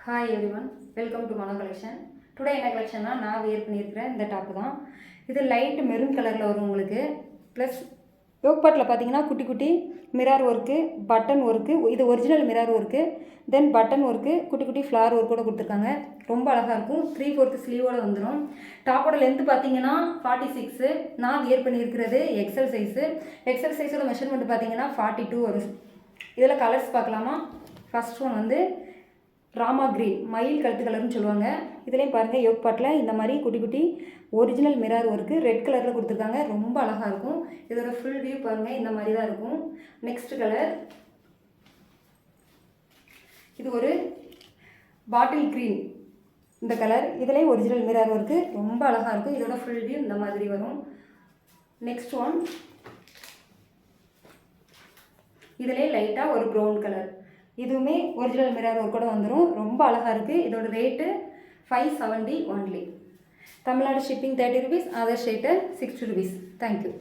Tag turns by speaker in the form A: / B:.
A: Hi everyone, welcome to Mano collection. Today என்ன கலெக்ஷன்னா நான் wear பண்ணியிருக்கிறேன் இந்த டாப்பு தான். இது லைட் மெரூன் கலரில் வரும் உங்களுக்கு. ப்ளஸ் யோக் பாட்டில் பார்த்தீங்கன்னா குட்டி குட்டி மிரார் ஒர்க்கு, பட்டன் ஒர்க்கு, இது ஒரிஜினல் மிரார் ஒர்க்கு, தென் பட்டன் ஒர்க்கு, குட்டி குட்டி ஃப்ளார் ஒர்க்கோடு கொடுத்துருக்காங்க. ரொம்ப அழகாக இருக்கும். 3/4 ஸ்லீவோடு வந்துடும். டாப்போட லென்த்து பார்த்தீங்கன்னா 46. நான் வியர் பண்ணியிருக்கிறது எக்ஸல் சைஸு. எக்ஸல் சைஸோட மெஷர்மெண்ட் பார்த்தீங்கன்னா 42 வரும். இதில் கலர்ஸ் பார்க்கலாமா? ஃபஸ்ட் ஒன் வந்து ராமா க்ரீன், மயில் கழுத்து கலர்னு சொல்லுவாங்க. இதுலேயும் பாருங்கள் யோக் பாட்டில் இந்த மாதிரி குட்டி குட்டி ஒரிஜினல் மிரார் ஒர்க்கு ரெட் கலரில் கொடுத்துருக்காங்க. ரொம்ப அழகாக இருக்கும். இதோட ஃபுல் வியூ பாருங்கள், இந்த மாதிரி தான் இருக்கும். நெக்ஸ்ட் கலர் இது ஒரு பாட்டில் க்ரீன், இந்த கலர். இதுலேயும் ஒரிஜினல் மிரார் ஒர்க்கு ரொம்ப அழகாக இருக்கும். இதோட ஃபுல் வியூ இந்த மாதிரி வரும். நெக்ஸ்ட் ஒன் இதிலே லைட்டாக ஒரு ப்ரௌன் கலர், இதுவுமே ஒரிஜினல் மிரர் ஒர்க்கோட வந்துடும். ரொம்ப அழகாக இருக்குது. இதோட rate 570 only. Tamil Nadu shipping 30 rupees, other state 60 rupees. Thank you.